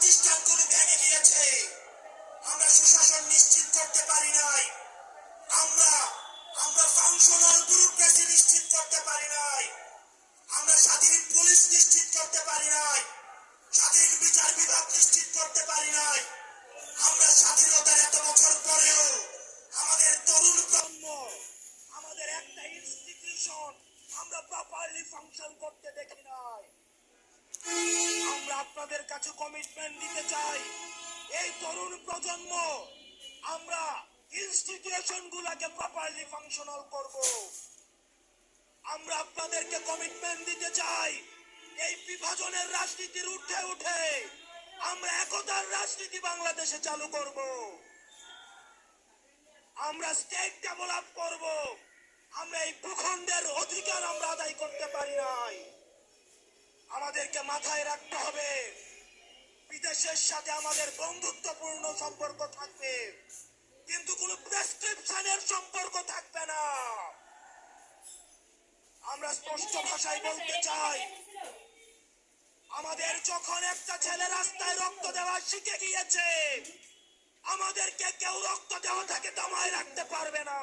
প্রতিষ্ঠানগুলো ভেঙে গিয়েছে। আমরা সুশাসন নিশ্চিত করতে পারি নাই। আমরা আমরা ফাংশনাল ব্যুরোক্রেসি নিশ্চিত করতে পারি নাই। আমরা স্বাধীন পুলিশ নিশ্চিত করতে পারি নাই। স্বাধীন বিচার বিভাগ নিশ্চিত করতে পারি নাই। আমরা স্বাধীনতার এত বছর পরেও আমাদের তরুণ প্রজন্ম, আমাদের একটা ইনস্টিটিউশন আমরা প্রপারলি ফাংশন করতে দেখি নাই। আমরা আপনাদের কাছে কমিটমেন্ট দিতে চাই, এই তরুণ প্রজন্ম আমরা ইনস্টিটিউশন গুলাকে প্রপারলি ফাংশনাল করব। আমরা আপনাদেরকে কমিটমেন্ট দিতে চাই, এই বিভাজনের রাজনীতির ঊর্ধ্বে উঠে আমরা একতার রাজনীতি বাংলাদেশে চালু করব। আমরা স্টেট ডেভেলপ করব। আমরা এই ভূখণ্ডের অধিকার আমরা আদায় করতে পারি নাই। আমাদেরকে মাথায় রাখতে হবে, বিদেশের সাথে আমাদের বন্ধুত্বপূর্ণ সম্পর্ক থাকবে, কিন্তু কোন প্রেসক্রিপশনের সম্পর্ক থাকবে না। আমরা স্পষ্ট ভাষায় বলতে চাই, আমাদের যখন একটা ছেলে রাস্তায় রক্ত দেওয়া শিখে গিয়েছে, আমাদেরকে কেউ রক্ত দেওয়া থেকে দমায় রাখতে পারবে না।